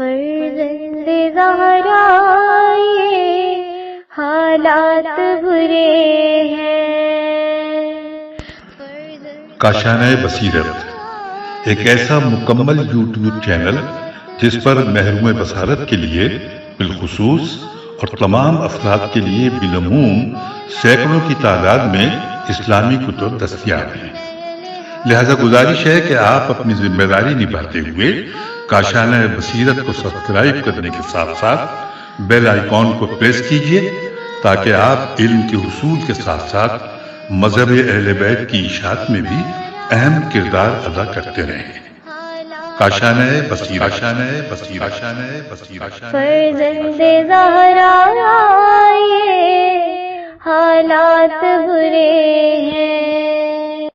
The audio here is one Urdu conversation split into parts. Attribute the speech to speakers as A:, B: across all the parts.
A: فرزند زہرا یہ حالات برے ہیں.
B: کاشانۂ بصیرت ایک ایسا مکمل یوٹیوب چینل جس پر محروم بصارت کے لیے بالخصوص اور تمام افراد کے لیے بالعموم سینکڑوں کی تعداد میں اسلامی کتب دستیاب ہیں. لہذا گزارش ہے کہ آپ اپنی ذمہ داری نبھاتے ہوئے کاشانۂ بصیرت کو سبسکرائب کرنے کے ساتھ ساتھ بیل آئیکن کو پریس کیجیے تاکہ آپ علم کے حصول کے ساتھ ساتھ مذہب اہل بیت کی اشاعت میں بھی اہم کردار ادا کرتے رہیں. کاشانۂ بصیرت.
A: فرزند زہرا یہ حالات برے ہیں.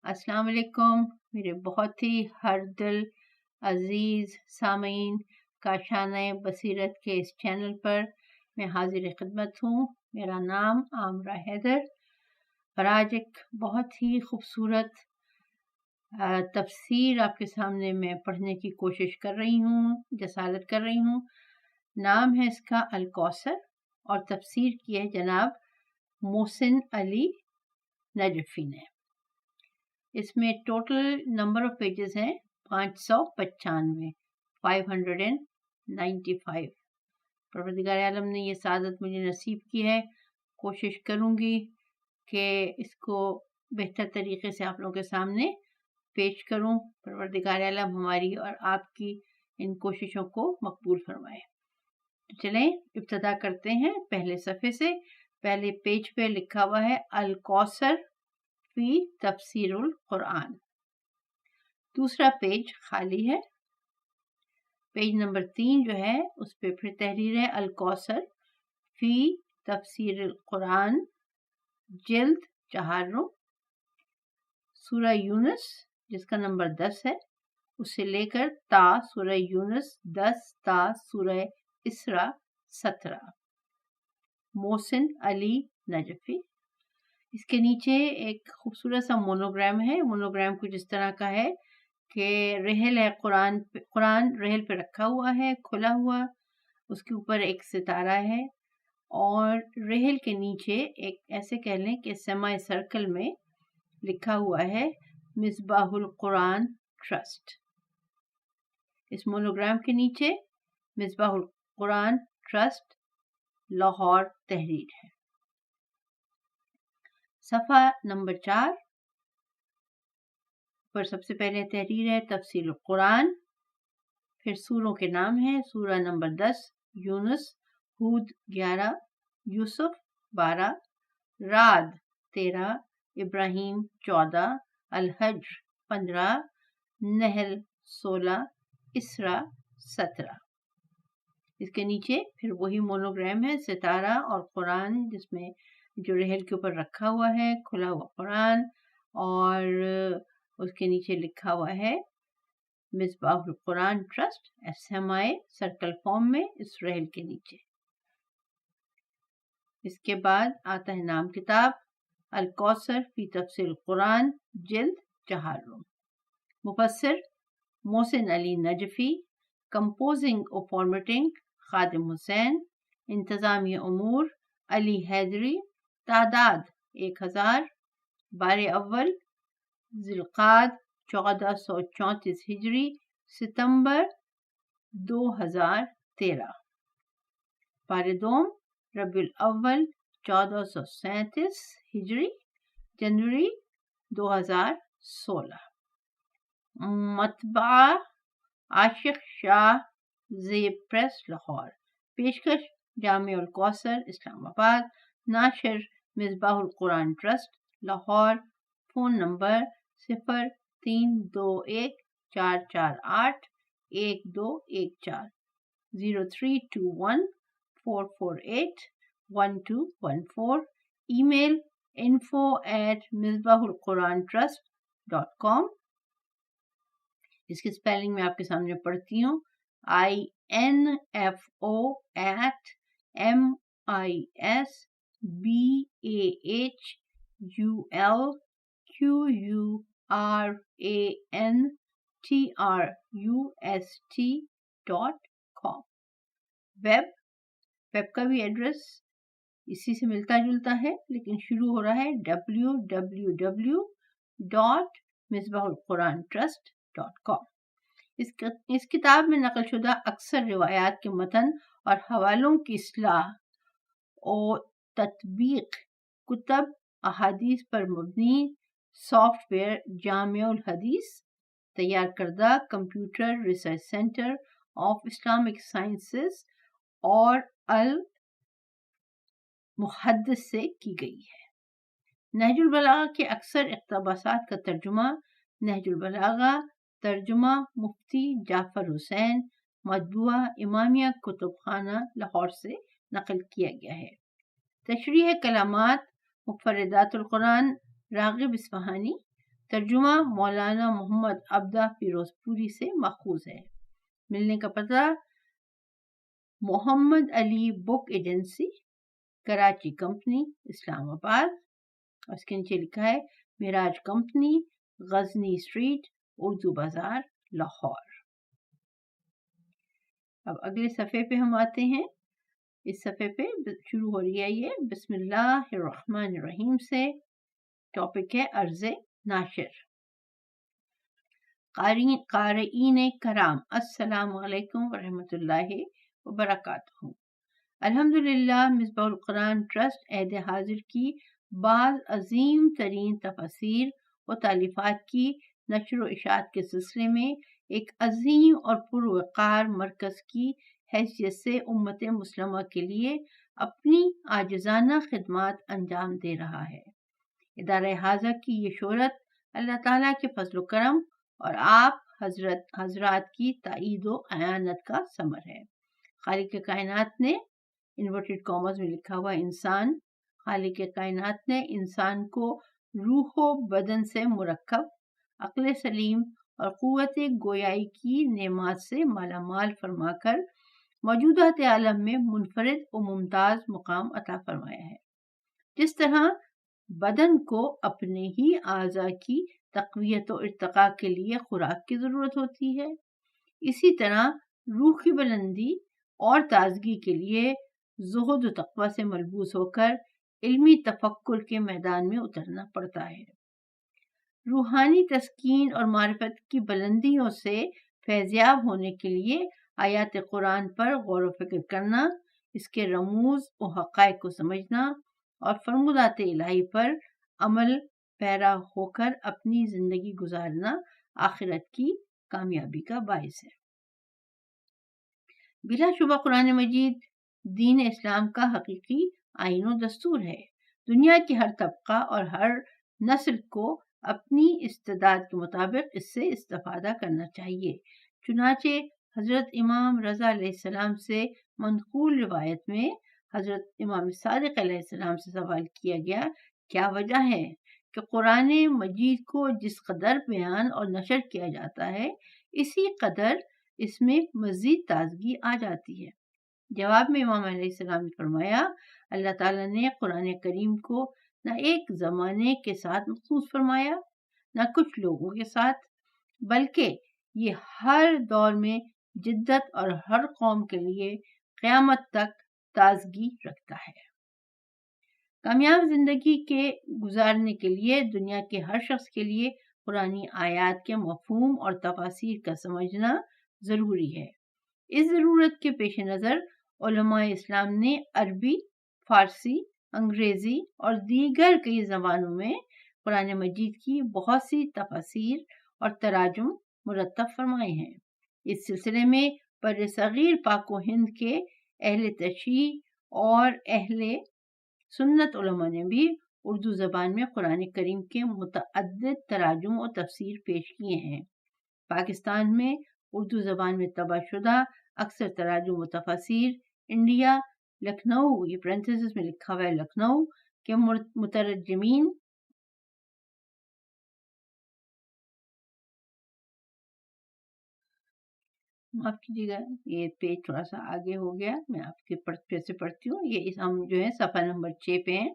C: السلام علیکم میرے بہت ہی ہر دل عزیز سامعین. کاشانۂ بصیرت کے اس چینل پر میں حاضر خدمت ہوں. میرا نام عامرہ حیدر اور آج ایک بہت ہی خوبصورت تفسیر آپ کے سامنے میں پڑھنے کی کوشش کر رہی ہوں، جسارت کر رہی ہوں. نام ہے اس کا الکوثر اور تفسیر کی ہے جناب محسن علی نجفی نے. اس میں ٹوٹل نمبر آف پیجز ہیں 595. پروردگار عالم نے یہ سعادت مجھے نصیب کی ہے. کوشش کروں گی کہ اس کو بہتر طریقے سے آپ لوگوں کے سامنے پیش کروں. پروردگار عالم ہماری اور آپ کی ان کوششوں کو مقبول فرمائے. تو چلیں ابتدا کرتے ہیں پہلے صفحے سے. پہلے پیج پہ لکھا ہوا ہے الکوثر فی تفسیر القرآن. دوسرا پیج خالی ہے. پیج نمبر 3 جو ہے اس پہ پھر تحریر ہے الکوثر فی تفسیر القرآن جلد 4. سورہ یونس جس کا نمبر 10 ہے اس سے لے کر تا سورہ یونس 10 تا سورہ اسراء 17. محسن علی نجفی. اس کے نیچے ایک خوبصورت سا مونوگرام ہے. مونوگرام کچھ اس طرح کا ہے کہ رحل ہے، قرآن رحل پہ رکھا ہوا ہے کھلا ہوا، اس کے اوپر ایک ستارہ ہے اور رحل کے نیچے ایک ایسے کہہ لیں کہ سیمی سرکل میں لکھا ہوا ہے مصباح القرآن ٹرسٹ. اس مونوگرام کے نیچے مصباح القرآن ٹرسٹ لاہور تحریر ہے. صفحہ نمبر 4 پر سب سے پہلے تحریر ہے تفسیر القرآن. پھر سوروں کے نام ہیں. سورہ نمبر 10 یونس، ہود 11، یوسف 12، رعد 13، ابراہیم 14، الحجر 15، نحل 16، اسراء 17. اس کے نیچے پھر وہی مونوگرام ہے ستارہ اور قرآن جس میں جو رحل کے اوپر رکھا ہوا ہے کھلا ہوا قرآن اور اس کے نیچے لکھا ہوا ہے Misbah ul Quran trust semi circle form میں اس رحل کے نیچے. اس کے بعد آتا ہے نام کتاب الکوثر فی تفسیر القرآن جلد 4. مفسر محسن علی نجفی. کمپوزنگ و فارمیٹنگ خادم حسین. انتظامی امور علی حیدری. تعداد 1000. بار اول ذوالقعدہ 1434 ہجری ستمبر 2013. بار دوم ربیع الاول 1437 ہجری جنوری 2016. مطبعہ عاشق شاہ زیب پریس لاہور. پیشکش جامع الکوثر اسلام آباد. ناشر Misbah ul Quran trust Lahore. Phone number 0328448114 032144811214. Email info@misbahulqurantrust.com. اس کی اسپیلنگ میں آپ کے سامنے پڑھتی ہوں. info@misbahulqurantrust ویب کا بھی ایڈریس اسی سے ملتا جلتا ہے لیکن شروع ہو رہا ہے www.misbahulqurantrust.com. اس کتاب میں نقل شدہ اکثر روایات کے متن اور حوالوں کی اصلاح اور تطبیق کتب احادیث پر مبنی سافٹ ویئر جامع الحدیث تیار کردہ computer research centre of Islamic sciences اور المحدث سے کی گئی ہے. نہج البلاغہ کے اکثر اقتباسات کا ترجمہ نہج البلاغہ ترجمہ مفتی جعفر حسین مطبوعہ امامیہ کتب خانہ لاہور سے نقل کیا گیا ہے. تشریح کلمات مفردات القرآن راغب اصفہانی ترجمہ مولانا محمد عبدہ فیروز پوری سے ماخوذ ہے. ملنے کا پتہ محمد علی بک ایجنسی کراچی کمپنی اسلام آباد اور اس کے نیچے لکھا ہے معراج کمپنی غزنی اسٹریٹ اردو بازار لاہور. اب اگلے صفحے پہ ہم آتے ہیں. اس صفحے پہ شروع ہو رہی ہے یہ بسم اللہ الرحمن الرحیم سے. ٹاپک ہے عرض ناشر. قارئین کرام السلام علیکم ورحمۃ اللہ وبرکاتہ. الحمدللہ مصباح القرآن ٹرسٹ عہد حاضر کی بعض عظیم ترین تفاسیر و تالیفات کی نشر و اشاعت کے سلسلے میں ایک عظیم اور پروقار مرکز کی حیثیت سے امت مسلمہ کے لیے اپنی عاجزانہ خدمات انجام دے رہا ہے. ادارہ حاضر کی یہ شہرت اللہ تعالیٰ کے فضل و کرم اور آپ حضرات کی تائید و اعانت کا ثمر ہے. خالق کائنات نے انورٹڈ کامز میں لکھا ہوا انسان خالق کائنات نے انسان کو روح و بدن سے مرکب عقل سلیم اور قوت گویائی کی نعمات سے مالا مال فرما کر موجودات عالم میں منفرد و ممتاز مقام عطا فرمایا ہے. جس طرح بدن کو اپنے ہی اعضاء کی تقویت و ارتقاء کے لیے خوراک کی ضرورت ہوتی ہے، اسی طرح روح کی بلندی اور تازگی کے لیے زہد و تقوی سے ملبوس ہو کر علمی تفکر کے میدان میں اترنا پڑتا ہے. روحانی تسکین اور معرفت کی بلندیوں سے فیضیاب ہونے کے لیے آیات قرآن پر غور و فکر کرنا، اس کے رموز و حقائق کو سمجھنا اور فرمودات الہی پر عمل پیرا ہو کر اپنی زندگی گزارنا آخرت کی کامیابی کا باعث ہے. بلا شبہ قرآن مجید دین اسلام کا حقیقی آئین و دستور ہے. دنیا کے ہر طبقہ اور ہر نسل کو اپنی استعداد کے مطابق اس سے استفادہ کرنا چاہیے. چنانچہ حضرت امام رضا علیہ السلام سے منقول روایت میں حضرت امام صادق علیہ السلام سے سوال کیا گیا کیا وجہ ہے کہ قرآن مجید کو جس قدر بیان اور نشر کیا جاتا ہے اسی قدر اس میں مزید تازگی آ جاتی ہے. جواب میں امام علیہ السلام نے فرمایا اللہ تعالیٰ نے قرآن کریم کو نہ ایک زمانے کے ساتھ مخصوص فرمایا نہ کچھ لوگوں کے ساتھ، بلکہ یہ ہر دور میں جدت اور ہر قوم کے لیے قیامت تک تازگی رکھتا ہے. کامیاب زندگی کے گزارنے کے لیے دنیا کے ہر شخص کے لیے قرآنی آیات کے مفہوم اور تفاسیر کا سمجھنا ضروری ہے. اس ضرورت کے پیش نظر علماء اسلام نے عربی، فارسی، انگریزی اور دیگر کئی زبانوں میں قرآن مجید کی بہت سی تفاسیر اور تراجم مرتب فرمائے ہیں. اس سلسلے میں بر صغیر پاک و ہند کے اہل تشریح اور اہل سنت علماء نے بھی اردو زبان میں قرآن کریم کے متعدد تراجم و تفسیر پیش کیے ہیں. پاکستان میں اردو زبان میں طبع شدہ اکثر تراجم و تفاسیر انڈیا لکھنؤ، یہ پرنتھیسس میں لکھا ہوا ہے لکھنؤ کے مترجمین معاف کیجیے گا یہ پیج تھوڑا سا آگے ہو گیا، میں آپ کے پھر سے پڑھتی ہوں. یہ ہم جو ہے صفحہ نمبر 6 پہ ہیں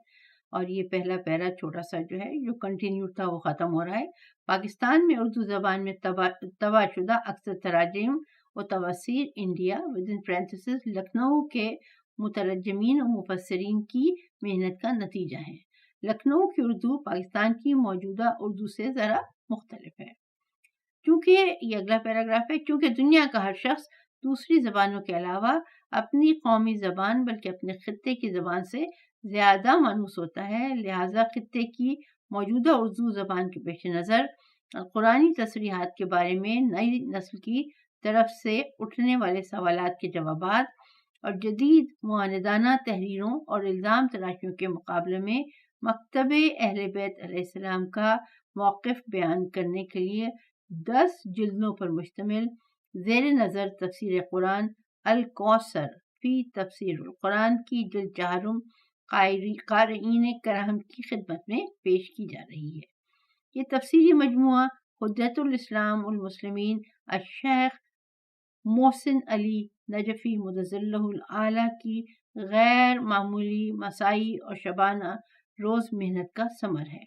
C: اور یہ پہلا پیرا چھوٹا سا جو ہے جو کنٹینیو تھا وہ ختم ہو رہا ہے. پاکستان میں اردو زبان میں طبع شدہ اکثر تراجم و تفاسیر انڈیا ودن پرینتھسز لکھنؤ کے مترجمین و مفسرین کی محنت کا نتیجہ ہے۔ لکھنؤ کی اردو پاکستان کی موجودہ اردو سے ذرا مختلف ہے۔ چونکہ یہ اگلا پیراگراف ہے، چونکہ دنیا کا ہر شخص دوسری زبانوں کے علاوہ اپنی قومی زبان بلکہ اپنے خطے کی زبان سے زیادہ مانوس ہوتا ہے، لہٰذا خطے کی موجودہ اردو زبان کے پیش نظر قرآنی تصریحات کے بارے میں نئی نسل کی طرف سے اٹھنے والے سوالات کے جوابات اور جدید معاندانہ تحریروں اور الزام تراشیوں کے مقابلے میں مکتب اہل بیت علیہ السلام کا موقف بیان کرنے کے لیے 10 جلدوں پر مشتمل زیر نظر تفسیر قرآن الکوثر فی تفسیر القرآن کی جلد 4 قارئین کرام کی خدمت میں پیش کی جا رہی ہے۔ یہ تفسیری مجموعہ حجت الاسلام المسلمین الشیخ محسن علی نجفی مدظلہ العالی کی غیر معمولی مساعی اور شبانہ روز محنت کا ثمر ہے۔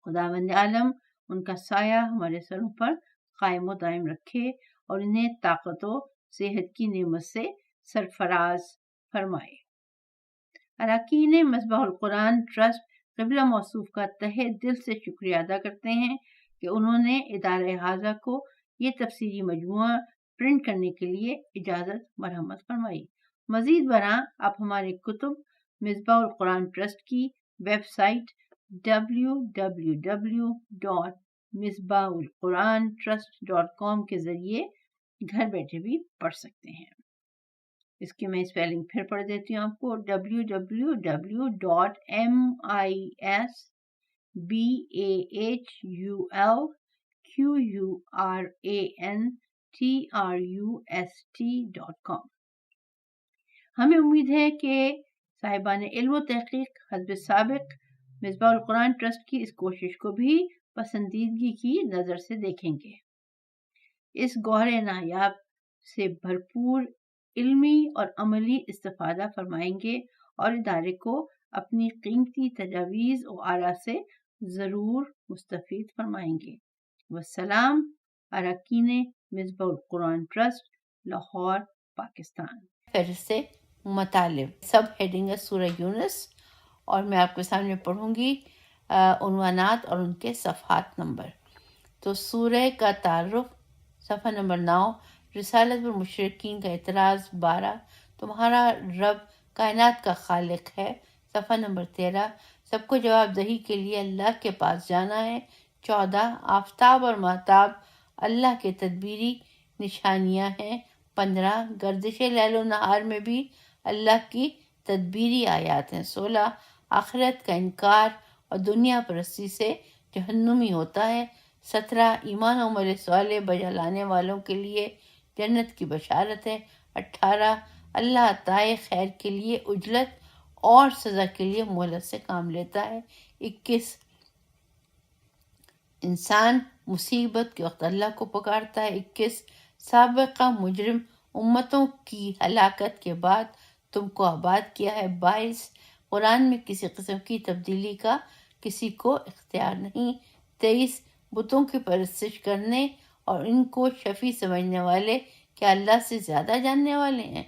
C: خداوند عالم ان کا سایہ ہمارے سروں پر قائم و دائم رکھے اور انہیں طاقت و صحت کی نعمت سے سرفراز فرمائے۔ اراکین مصباح القرآن ٹرسٹ قبلہ موصوف کا تہہ دل سے شکریہ ادا کرتے ہیں کہ انہوں نے ادارہ حاضہ کو یہ تفسیری مجموعہ پرنٹ کرنے کے لیے اجازت مرحمت فرمائی۔ مزید برآں آپ ہمارے کتب مصباح القرآن ٹرسٹ کی ویب سائٹ www.misbahulqurantrust.com کے ذریعے گھر بیٹھے بھی پڑھ سکتے ہیں۔ اس کی میں اسپیلنگ پھر پڑھ دیتی ہوں آپ کو، www.misbahulqurantrust.com۔ ہمیں امید ہے کہ صاحبان علم و تحقیق حسب سابق مصباح القرآن ٹرسٹ کی اس کوشش کو بھی پسندیدگی کی نظر سے دیکھیں گے۔ اس گوہر نایاب سے بھرپور علمی اور عملی استفادہ فرمائیں گے اور ادارے کو اپنی قیمتی تجاویز و آراء سے ضرور مستفید فرمائیں گے۔ والسلام، اراکین مصباح القرآن ٹرسٹ، لاہور، پاکستان۔ فہرست مطالب، سب ہیڈنگ ہے سورہ یونس، اور میں آپ کے سامنے پڑھوں گی عنوانات اور ان کے صفحات نمبر۔ تو سورہ کا تعارف، صفحہ نمبر 9، رسالت پر مشرکین کا اعتراض 12، تمہارا رب کائنات کا خالق ہے، صفحہ نمبر 13، سب کو جواب دہی کے لیے اللہ کے پاس جانا ہے، 14، آفتاب اور مہتاب اللہ کے تدبیری نشانیاں ہیں، 15، گردش لیل و نہار میں بھی اللہ کی تدبیری آیات ہیں، 16، آخرت کا انکار اور دنیا پرستی سے جہنمی ہوتا ہے، 17، ایمان و عمل صالح بجا لانے والوں کے لیے جنت کی بشارت ہے، 18، اللہ عطائے خیر کے لیے اجلت اور سزا کے لیے مہلت سے کام لیتا ہے، 21، انسان مصیبت کے وقت اللہ کو پکارتا ہے، 21، سابقہ مجرم امتوں کی ہلاکت کے بعد تم کو آباد کیا ہے، 22، قرآن میں کسی قسم کی تبدیلی کا کسی کو اختیار نہیں، 23، بتوں کی پرستش کرنے اور ان کو شفیع سمجھنے والے کیا اللہ سے زیادہ جاننے والے ہیں،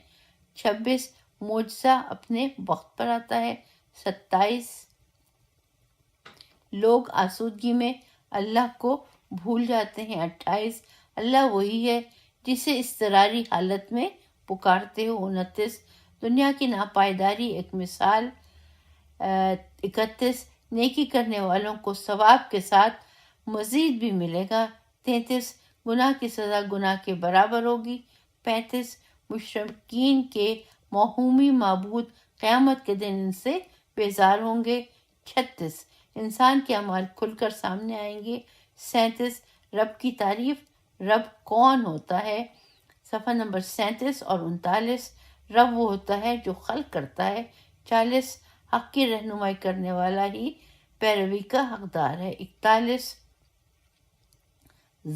C: 26، معجزہ اپنے وقت پر آتا ہے، 27، لوگ آسودگی میں اللہ کو بھول جاتے ہیں، 28، اللہ وہی ہے جسے اضطراری حالت میں پکارتے ہو، 29، دنیا کی ناپائیداری ایک مثال، 31، نیکی کرنے والوں کو ثواب کے ساتھ مزید بھی ملے گا، 33، گناہ کی سزا گناہ کے برابر ہوگی، 35، مشرکین کے موہومی معبود قیامت کے دن ان سے بیزار ہوں گے، 36، انسان کے اعمال کھل کر سامنے آئیں گے، 37، رب کی تعریف، رب کون ہوتا ہے، صفحہ نمبر 37 اور 39، رب وہ ہوتا ہے جو خلق کرتا ہے، 40، حق کی رہنمائی کرنے والا ہی پیروی کا حقدار ہے، 41،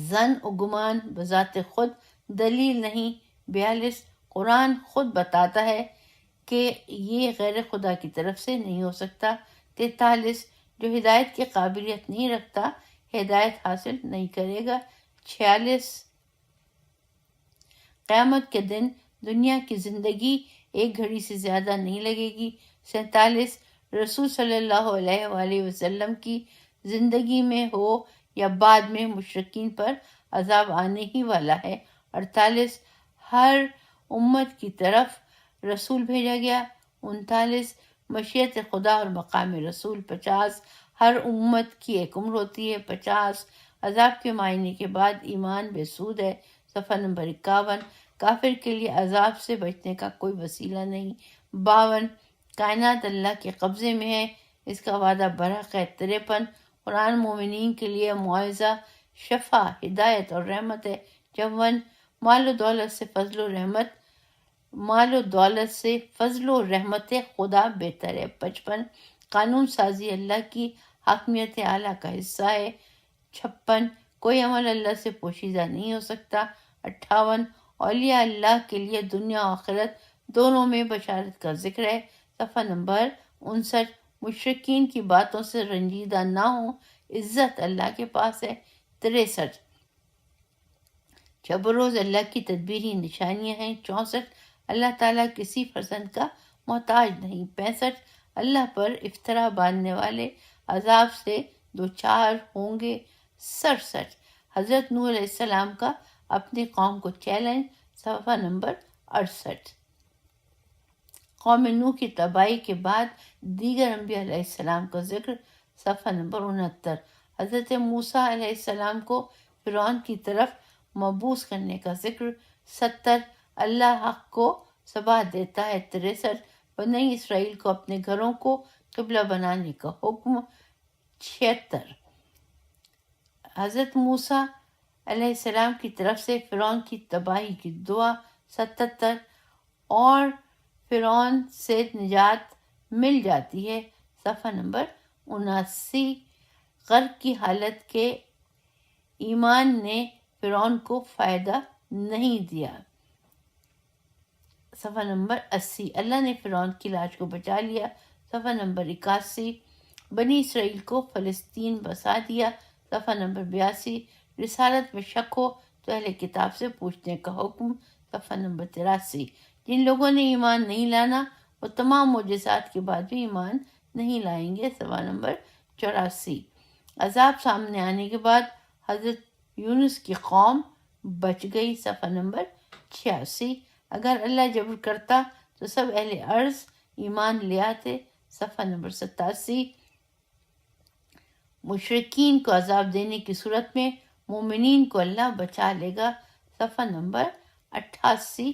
C: ظن و گمان بذات خود دلیل نہیں، 42، قرآن خود بتاتا ہے کہ یہ غیر خدا کی طرف سے نہیں ہو سکتا، 43، جو ہدایت کی قابلیت نہیں رکھتا ہدایت حاصل نہیں کرے گا، 46، قیامت کے دن دنیا کی زندگی ایک گھڑی سے زیادہ نہیں لگے گی۔ 47 رسول صلی اللہ علیہ وآلہ وسلم کی زندگی میں ہو یا بعد میں مشرکین پر عذاب آنے ہی والا ہے۔ 48 ہر امت کی طرف رسول بھیجا گیا۔ 39 مشیت خدا اور مقام رسول۔ 50 ہر امت کی ایک عمر ہوتی ہے۔ 50 عذاب کے معائنے کے بعد ایمان بے سود ہے۔ صفحہ نمبر 51 کافر کے لیے عذاب سے بچنے کا کوئی وسیلہ نہیں۔ 52 کائنات اللہ کے قبضے میں ہے، اس کا وعدہ برحق ہے۔ 53 قرآن مومنین کے لیے معاوضہ، شفا، ہدایت اور رحمت ہے۔ 54 مال و دولت سے فضل و رحمت خدا بہتر ہے۔ 55 قانون سازی اللہ کی حاکمیت اعلیٰ کا حصہ ہے۔ 56 کوئی عمل اللہ سے پوشیدہ نہیں ہو سکتا۔ 58 اولیاء اللہ کے لیے دنیا و آخرت دونوں میں بشارت کا ذکر ہے۔ صفحہ نمبر 59 مشرکین کی باتوں سے رنجیدہ نہ ہوں، عزت اللہ کے پاس ہے۔ 63 شب و روز اللہ کی تدبیری نشانیاں ہیں۔ 64 اللہ تعالیٰ کسی فرزند کا محتاج نہیں۔ 65 اللہ پر افطرا باندھنے والے عذاب سے دوچار ہوں گے۔ 67 حضرت نوح علیہ السلام کا اپنی قوم کو چیلنج۔ صفحہ نمبر 68 قوم نوح کی تباہی کے بعد دیگر انبیاء علیہ السلام کا ذکر۔ صفحہ نمبر 69 حضرت موسیٰ علیہ السلام کو فرعون کی طرف مبعوث کرنے کا ذکر۔ 70 اللہ حق کو ثبات دیتا ہے۔ 63 بنی اسرائیل کو اپنے گھروں کو قبلہ بنانے کا حکم۔ 76 حضرت موسیٰ علیہ السلام کی طرف سے فرعون کی تباہی کی دعا۔ 77 اور فرعون سے نجات مل جاتی ہے۔ صفحہ نمبر 79 غرق کی حالت کے ایمان نے فرعون کو فائدہ نہیں دیا۔ صفحہ نمبر 80 اللہ نے فرعون کی لاش کو بچا لیا۔ صفحہ نمبر 81 بنی اسرائیل کو فلسطین بسا دیا۔ صفحہ نمبر 82 رسالت میں شک ہو تو اہل کتاب سے پوچھنے کا حکم۔ صفحہ نمبر 83 جن لوگوں نے ایمان نہیں لانا وہ تمام معجزات کے بعد بھی ایمان نہیں لائیں گے۔ صفحہ نمبر 84 عذاب سامنے آنے کے بعد حضرت یونس کی قوم بچ گئی۔ صفحہ نمبر 86 اگر اللہ جبر کرتا تو سب اہل ارض ایمان لے آتے۔ صفحہ نمبر 87 مشرکین کو عذاب دینے کی صورت میں مومنین کو اللہ بچا لے گا۔ صفحہ نمبر 88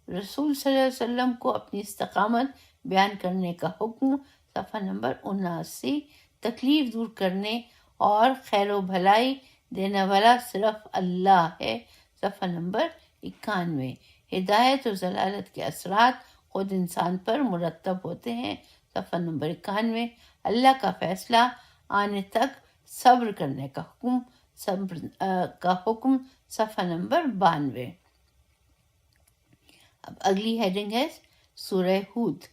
C: رسول صلی اللہ علیہ وسلم کو اپنی استقامت بیان کرنے کا حکم۔ صفحہ نمبر 79 تکلیف دور کرنے اور خیر و بھلائی دینے والا صرف اللہ ہے۔ صفحہ نمبر 91 ہدایت اور ضلالت کے اثرات خود انسان پر مرتب ہوتے ہیں۔ صفحہ نمبر 91 اللہ کا فیصلہ آنے تک صبر کرنے کا حکم۔ صفحہ نمبر 92 اب اگلی ہیڈنگ ہے سورہ ہود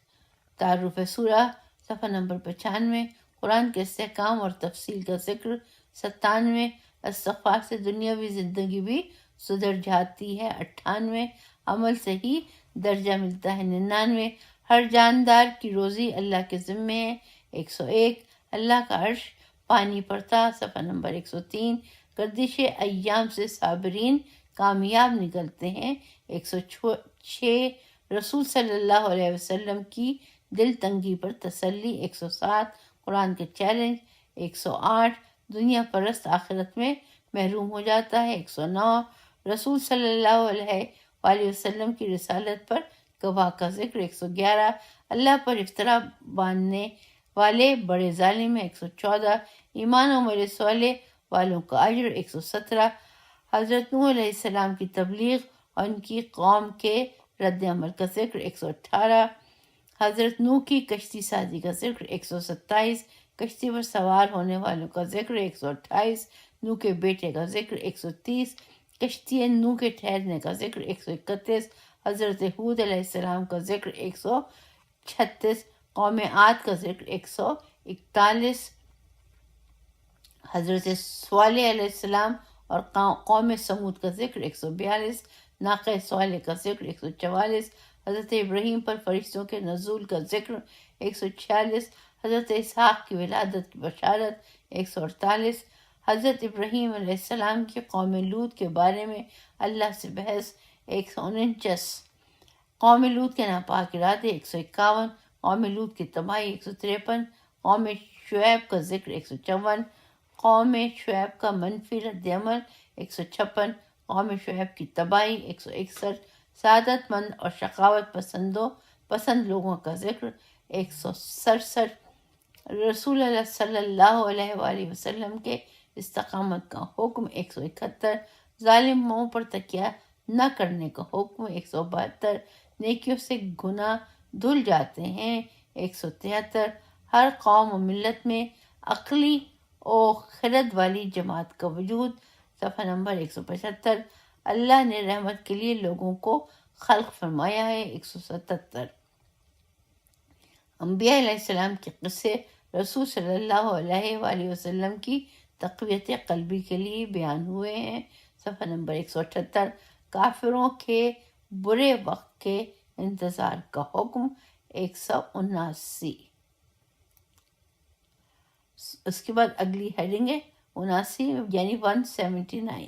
C: تعارف سورہ۔ صفحہ نمبر 95 قرآن کے استحکام اور تفصیل کا ذکر۔ 97 استغفار سے دنیاوی زندگی بھی سدھر جاتی ہے۔ 98 عمل سے ہی درجہ ملتا ہے۔ 99 ہر جاندار کی روزی اللہ کے ذمے ہے۔ 101 اللہ کا عرش پانی پڑتا۔ صفحہ نمبر 103 گردش ایام سے صابرین کامیاب نکلتے ہیں۔ 106 رسول صلی اللہ علیہ وسلم کی دل تنگی پر تسلی۔ 107 قرآن کے چیلنج۔ 108 دنیا پرست آخرت میں محروم ہو جاتا ہے۔ 109 رسول صلی اللہ علیہ وآلہ وسلم کی رسالت پر گواہ کا ذکر۔ 111 اللہ پر افطرا باندھنے والے بڑے ظالم ہیں۔ 114 ایمان و عمل صالح والوں کا اجر۔ 117 حضرت نوح علیہ السلام کی تبلیغ اور ان کی قوم کے رد عمل کا ذکر۔ 118 حضرت نوح کی کشتی سازی کا ذکر۔ 127 کشتی پر سوار ہونے والوں کا ذکر۔ 128 نوح کے بیٹے کا ذکر۔ 130 کشتی نوح کے ٹھہرنے کا ذکر۔ 131 حضرت ہود علیہ السلام کا ذکر۔ 136 قوم عاد کا ذکر۔ 141 حضرت صالح علیہ السلام اور قوم سمود کا ذکر۔ 142 ناقہ صالح کا ذکر 144، حضرت ابراہیم پر فرشتوں کے نزول کا ذکر 146، حضرت اسحاق کی ولادت کی بشارت 148، حضرت ابراہیم علیہ السلام کی قوم لوط کے بارے میں اللہ سے بحث 149، قوم لوط کے ناپاک ارادے 151، قوم لوط کی تباہی 153، قوم شعیب کا ذکر 154، قوم شعیب کا منفی رد عمل 156، قوم شعیب کی تباہی 161، سعادت مند اور شقاوت پسند لوگوں کا ذکر 167، رسول اللہ صلی اللہ علیہ وآلہ وسلم کے استقامت کا حکم 171، ظالموں پر تکیہ نہ کرنے کا حکم 172، نیکیوں سے گناہ دھل جاتے ہیں 173، ہر قوم و ملت میں عقلی و خرد والی جماعت کا وجود، صفحہ نمبر 175، اللہ نے رحمت کے لیے لوگوں کو خلق فرمایا ہے 177، انبیاء علیہ السلام کے قصے رسول صلی اللہ علیہ وآلہ وسلم کی تقویت قلبی کے لیے بیان ہوئے ہیں، صفحہ نمبر 178، کافروں کے برے وقت کے انتظار کا حکم 179۔ اس کے بعد اگلی ہیڈنگ ہے 79 یعنی 179،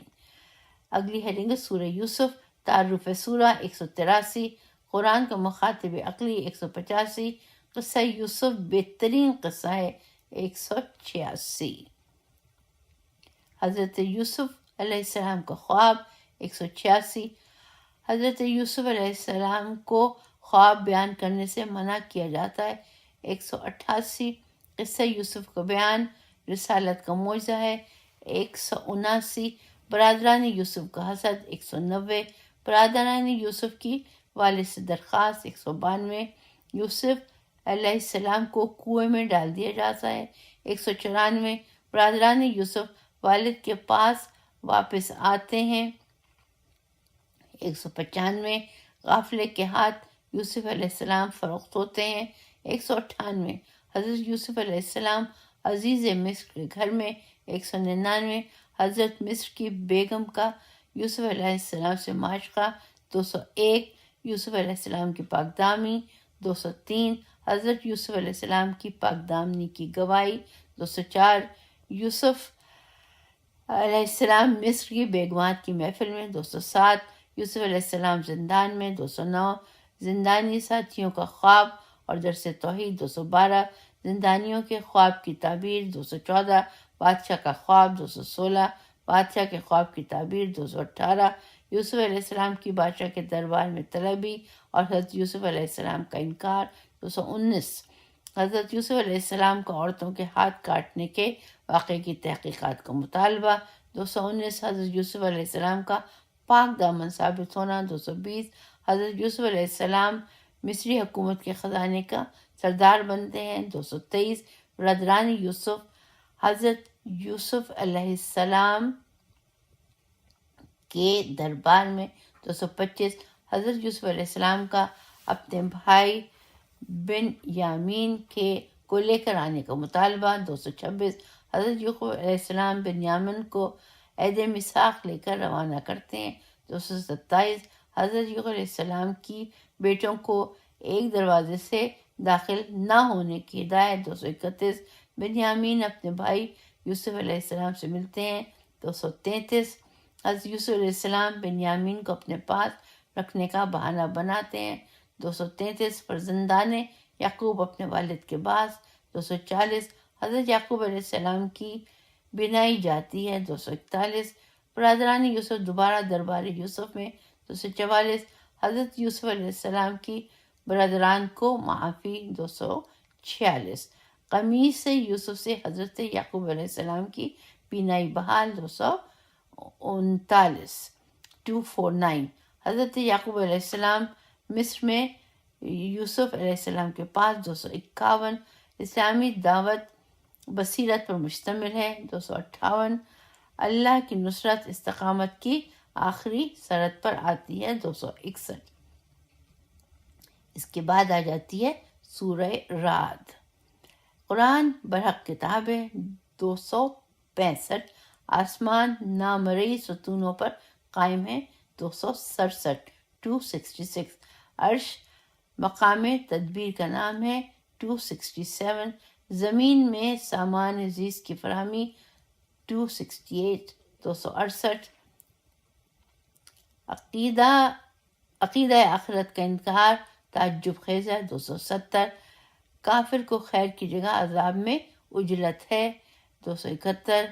C: اگلی ہیڈنگ ہے سورہ یوسف، تعارف سورہ 183، قرآن کا مخاطب عقلی 185، قصہ یوسف بہترین قصہ ہے 186، حضرت یوسف علیہ السلام کا خواب 186، حضرت یوسف علیہ السلام کو خواب بیان کرنے سے منع کیا جاتا ہے 188، قصہ یوسف کا بیان رسالت کا معجزہ ہے 179، برادران یوسف کا حسد 190، برادران یوسف کی والد سے درخواست 192، یوسف علیہ السلام کو کنویں میں ڈال دیا جاتا ہے 194، برادران یوسف والد کے پاس واپس آتے ہیں 195، غافلے کے ہاتھ یوسف علیہ السلام فروخت ہوتے ہیں 198، حضرت یوسف علیہ السلام عزیز مصر کے گھر میں 199، حضرت مصر کی بیگم کا یوسف علیہ السلام سے معاشقہ 201، یوسف علیہ السلام کی پاک دامنی 203، حضرت یوسف علیہ السلام کی پاک دامنی کی گواہی 204، یوسف علیہ السلام مصر کی بیگمات کی محفل میں 207، یوسف علیہ السلام زندان میں 209، زندانی ساتھیوں کا خواب اور درس توحید 212، زندانیوں کے خواب کی تعبیر 214، بادشاہ کا خواب 216، بادشاہ کے خواب کی تعبیر 218، یوسف علیہ السلام کی بادشاہ کے دربار میں طلبی اور حضرت یوسف علیہ السلام کا انکار 219، حضرت یوسف علیہ السلام کا عورتوں کے ہاتھ کاٹنے کے واقعے کی تحقیقات کا مطالبہ 219، حضرت یوسف علیہ السلام کا پاک دامن ثابت ہونا 220، حضرت یوسف علیہ السلام مصری حکومت کے خزانے کا سردار بنتے ہیں 223، برادران یوسف حضرت یوسف علیہ السلام کے دربار میں 225، حضرت یوسف علیہ السلام کا اپنے بھائی بن یامین کو لے کر آنے کا مطالبہ 226، حضرت یوسف علیہ السلام بن یامین کو عہد میثاق لے کر روانہ کرتے ہیں 227، حضرت یوسف علیہ السلام کی بیٹوں کو ایک دروازے سے داخل نہ ہونے کی ہدایت 231، بنیامین اپنے بھائی یوسف علیہ السلام سے ملتے ہیں 233، حضرت یوسف علیہ السلام بنیامین کو اپنے پاس رکھنے کا بہانہ بناتے ہیں 233، فرزندان یعقوب اپنے والد کے پاس 240، حضرت یعقوب علیہ السلام کی بنائی جاتی ہے 241، برادران یوسف دوبارہ دربار یوسف میں 244، حضرت یوسف علیہ السلام کی برادران کو معافی 246، قمیص یوسف سے حضرت یعقوب علیہ السلام کی بینائی بحال 249، حضرت یعقوب علیہ السلام مصر میں یوسف علیہ السلام کے پاس 251، اسلامی دعوت بصیرت پر مشتمل ہے 258، اللہ کی نصرت استقامت کی آخری سرحد پر آتی ہے 261۔ اس کے بعد آ جاتی ہے سورہ رعد۔ قرآن برحق کتاب ہے 265، آسمان نامرئی ستونوں پر قائم ہے 267 266. عرش مقام تدبیر کا نام ہے 267. زمین میں سامان زیست کی فراہمی 268 268. عقیدہ آخرت کا انکار تعجب خیز ہے 270. کافر کو خیر کی جگہ عذاب میں اجلت ہے 271.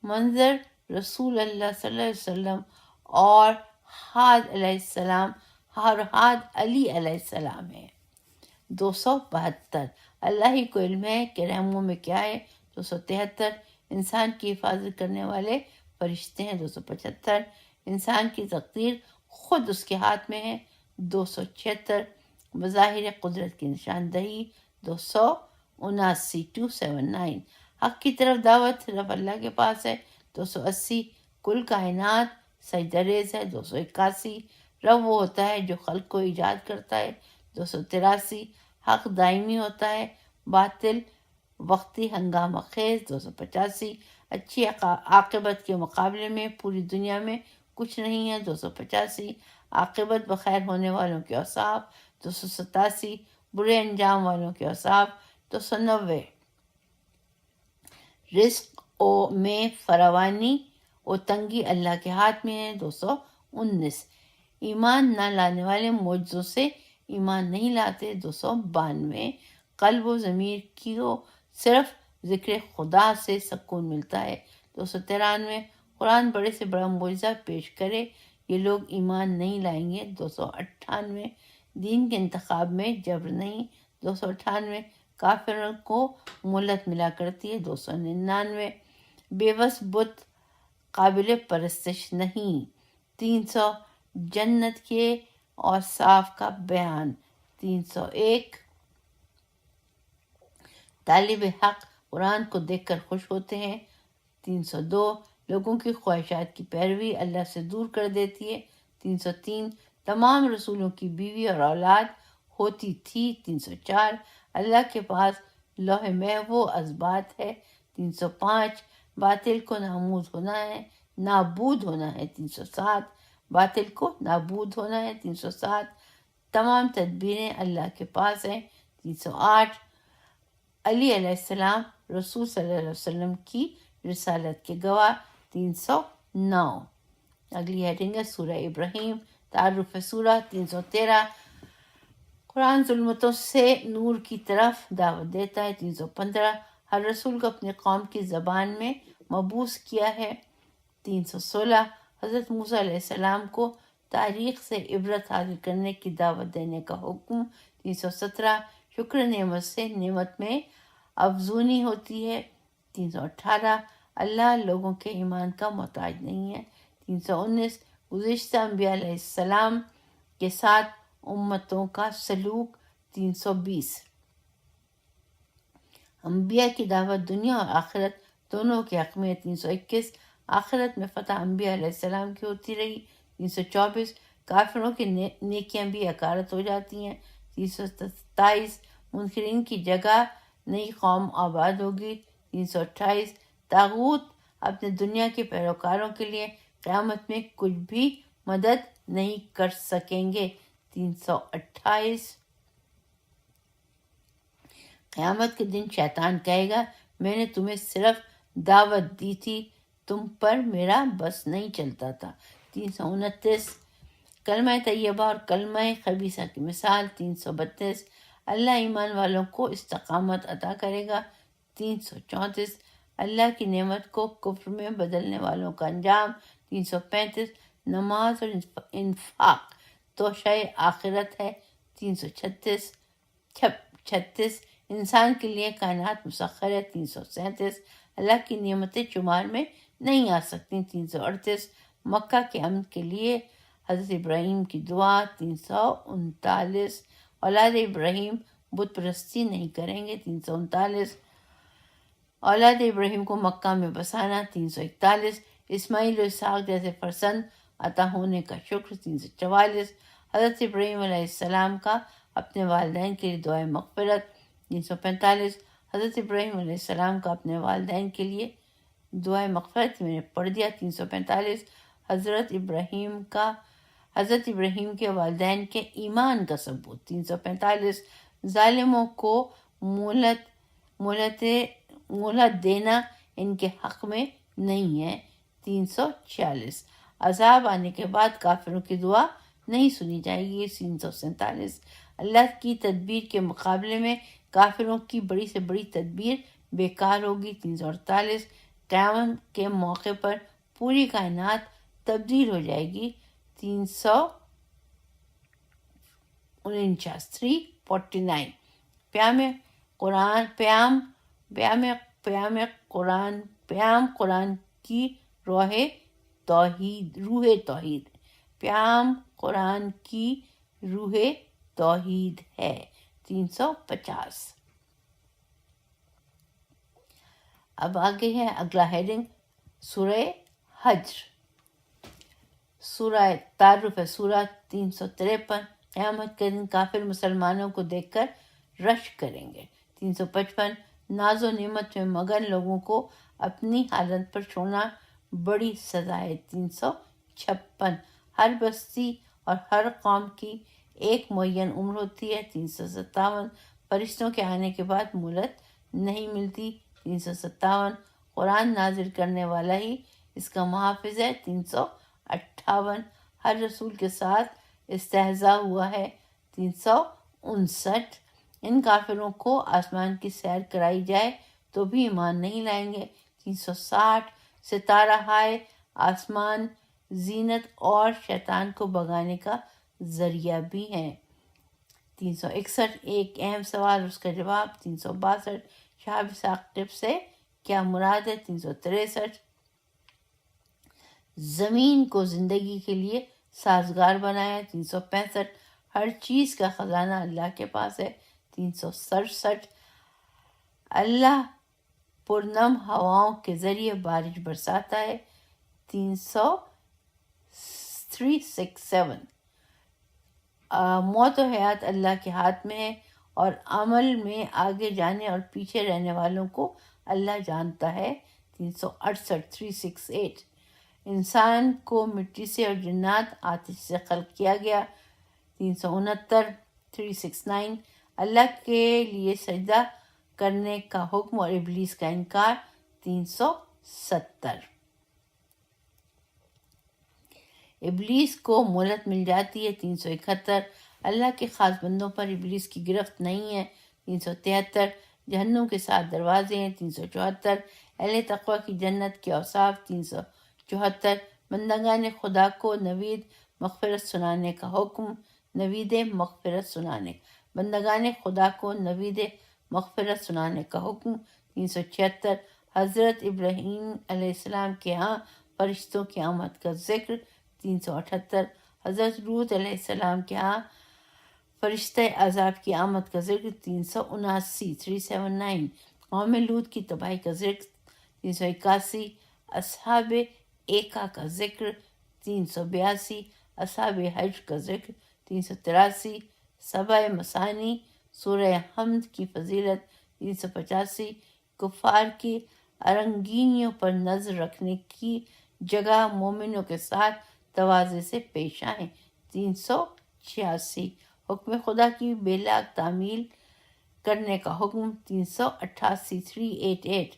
C: منظر رسول اللہ صلی اللہ علیہ وسلم اور حاد علیہ السلام اور حاد علی علیہ السلام ہے 272. اللہ ہی کو علم ہے کہ رحموں میں کیا ہے 273. انسان کی حفاظت کرنے والے فرشتے ہیں 275. انسان کی تقدیر خود اس کے ہاتھ میں ہے 276. مظاہر قدرت کی نشاندہی 279 279. حق کی طرف دعوت صرف اللہ کے پاس ہے 280. کل کائنات سجدہ ریز ہے 281. رب وہ ہوتا ہے جو خلق کو ایجاد کرتا ہے 283. حق دائمی ہوتا ہے باطل وقتی ہنگامہ خیز 285. اچھی عاقبت کے مقابلے میں پوری دنیا میں کچھ نہیں ہے 285. عاقبت بخیر ہونے والوں کے اوصاف 287. برے انجام والوں کے اوصاف 290. رزق میں فراوانی و تنگی اللہ کے ہاتھ میں ہے 219. ایمان نہ لانے والے معجزوں سے ایمان نہیں لاتے 292. قلب و ضمیر کو صرف ذکر خدا سے سکون ملتا ہے 293. قرآن بڑے سے بڑا معجزہ پیش کرے یہ لوگ ایمان نہیں لائیں گے 298. دین کے انتخاب میں جبر نہیں 298. کافروں کو مہلت ملا کرتی ہے 299. بے بس بت قابل پرستش نہیں 300. جنت کے اوصاف کا بیان 301. طالب حق قرآن کو دیکھ کر خوش ہوتے ہیں 302. لوگوں کی خواہشات کی پیروی اللہ سے دور کر دیتی ہے 303. تمام رسولوں کی بیوی اور اولاد ہوتی تھی 304. اللہ کے پاس لوح محفوظ ازبات ہے 305. باطل کو نابود ہونا ہے 307. باطل کو نابود ہونا ہے 307. تمام تدبیریں اللہ کے پاس ہیں 308. علی علیہ السلام رسول صلی اللہ علیہ وسلم کی رسالت کے گواہ 309. اگلی ہیڈنگ ہے سورہ ابراہیم. تعارف سورہ 313. قرآن ظلمتوں سے نور کی طرف دعوت دیتا ہے 315. ہر رسول کو اپنی قوم کی زبان میں مبعوث کیا ہے 316. حضرت موسیٰ علیہ السلام کو تاریخ سے عبرت حاصل کرنے کی دعوت دینے کا حکم 317. شکر نعمت سے نعمت میں افزونی ہوتی ہے 318. اللہ لوگوں کے ایمان کا محتاج نہیں ہے 319. گزشتہ انبیاء علیہ السلام کے ساتھ امتوں کا سلوک 320. انبیاء کی دعوت دنیا اور آخرت دونوں کے حق میں 321. آخرت میں فتح انبیاء علیہ السلام کی ہوتی رہی 324. کافروں کی نیکیاں بھی حقارت ہو جاتی ہیں 327. منکرین کی جگہ نئی قوم آباد ہوگی 328. طاغوت اپنے دنیا کے پیروکاروں کے لیے قیامت میں کچھ بھی مدد نہیں کر سکیں گے 328. قیامت کے دن شیطان کہے گا میں نے تمہیں صرف دعوت دی تھی تم پر میرا بس نہیں چلتا تھا 329. کلمہ طیبہ اور کلمہ خبیثہ کی مثال 332. اللہ ایمان والوں کو استقامت عطا کرے گا 334. اللہ کی نعمت کو کفر میں بدلنے والوں کا انجام 335. نماز اور انفاق توشہ آخرت ہے 336. انسان کے لیے کائنات مسخر ہے 337. اللہ کی نعمتیں شمار میں نہیں آ سکتی 338. مکہ کے امن کے لیے حضرت ابراہیم کی دعا 339. اولاد ابراہیم بت پرستی نہیں کریں گے 339. اولاد ابراہیم کو مکہ میں بسانا 341. اسماعیل و اسحاق جیسے فرزند عطا ہونے کا شکر 344. حضرت ابراہیم علیہ السلام کا اپنے والدین کے لیے دعائے مغفرت 345. حضرت ابراہیم علیہ السلام کا اپنے والدین کے لیے دعائے مغفرت میں نے پڑھ دیا 345. حضرت ابراہیم کا حضرت ابراہیم کے والدین کے ایمان کا ثبوت۔ 345 ظالموں کو مہلت دینا ان کے حق میں نہیں ہے۔ 346 عذاب آنے کے بعد کافروں کی دعا نہیں سنی جائے گی۔ 347 اللہ کی تدبیر کے مقابلے میں کافروں کی بڑی سے بڑی تدبیر بیکار ہوگی۔ 348 قیامت کے موقع پر پوری کائنات تبدیل ہو جائے گی۔ 349 پیام قرآن کی روح توحید پیام قرآن کی روح توحید ہے۔ 350 اب آگے ہے اگلا ہیڈنگ سورہ حجر۔ سورہ تعارف ہے سورہ 353 قیامت کے دن کافر مسلمانوں کو دیکھ کر رش کریں گے۔ 355 ناز و نعمت میں مگن لوگوں کو اپنی حالت پر چھوڑنا بڑی سزا ہے۔ 356 ہر بستی اور ہر قوم کی ایک معین عمر ہوتی ہے۔ 357 فرشتوں کے آنے کے بعد مہلت نہیں ملتی۔ 357 قرآن نازل کرنے والا ہی اس کا محافظ ہے۔ 358 ہر رسول کے ساتھ استہزاء ہوا ہے۔ 359 ان کافروں کو آسمان کی سیر کرائی جائے تو بھی ایمان نہیں لائیں گے۔ 360 ستارہ ہائے آسمان زینت اور شیطان کو بھگانے کا ذریعہ بھی ہیں۔ 361 ایک اہم سوال اس کا جواب۔ 362 شہاب اسحاق ٹپ سے کیا مراد ہے۔ 363 زمین کو زندگی کے لیے سازگار بنایا۔ 365 ہر چیز کا خزانہ اللہ کے پاس ہے۔ 367 اللہ پرنم ہواؤں کے ذریعے بارش برساتا ہے۔ 367 موت و حیات اللہ کے ہاتھ میں ہے اور عمل میں آگے جانے اور پیچھے رہنے والوں کو اللہ جانتا ہے۔ 368 انسان کو مٹی سے اور جنات آتش سے خلق کیا گیا۔ 369 اللہ کے لیے سجدہ کرنے کا حکم اور ابلیس کا انکار۔ 370 ابلیس کو مہلت مل جاتی ہے۔ 371 اللہ کے خاص بندوں پر ابلیس کی گرفت نہیں ہے۔ 373 جہنم کے 7 دروازے ہیں۔ 374 اہل تقوی کی جنت کے اوصاف۔ 374 بندگان خدا کو نوید مغفرت سنانے کا حکم۔ بندگان خدا کو نوید مغفرت سنانے کا حکم۔ 376 حضرت ابراہیم علیہ السلام کے ہاں فرشتوں کی آمد کا ذکر۔ 378 حضرت لوط علیہ السلام کے ہاں فرشتہ عذاب کی آمد کا ذکر۔ 379 قوم لوط کی تباہی کا ذکر۔ 381 اصحاب ایکا کا ذکر۔ 382 اصحاب حج کا ذکر۔ 383 سبع مثانی سورہ حمد کی فضیلت۔ 385 کفار کی ارنگینیوں پر نظر رکھنے کی جگہ مومنوں کے ساتھ تواضع سے پیش آئیں۔ 386 حکم خدا کی بے لاگ تعمیل کرنے کا حکم۔ 388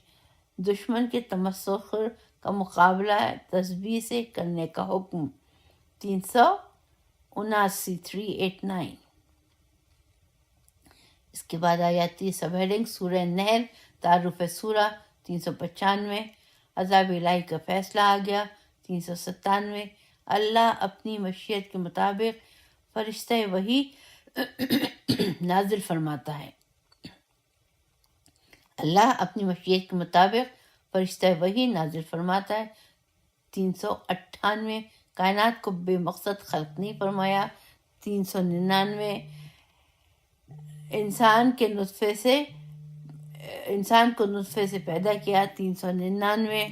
C: دشمن کے تمسخر کا مقابلہ تسبیح سے کرنے کا حکم۔ 389 اس کے بعد آیاتی سب ہیڈنگ سورہ نحل تعارف سورہ۔ 395 عذاب الہی کا فیصلہ آ گیا۔ 397 اللہ اپنی مشیت کے مطابق فرشتہ وحی نازل فرماتا ہے۔ اللہ اپنی مشیت کے مطابق فرشتہ وحی نازل فرماتا ہے۔ 398 کائنات کو بے مقصد خلق نہیں فرمایا۔ 399 انسان کو نطفے سے پیدا کیا۔ 399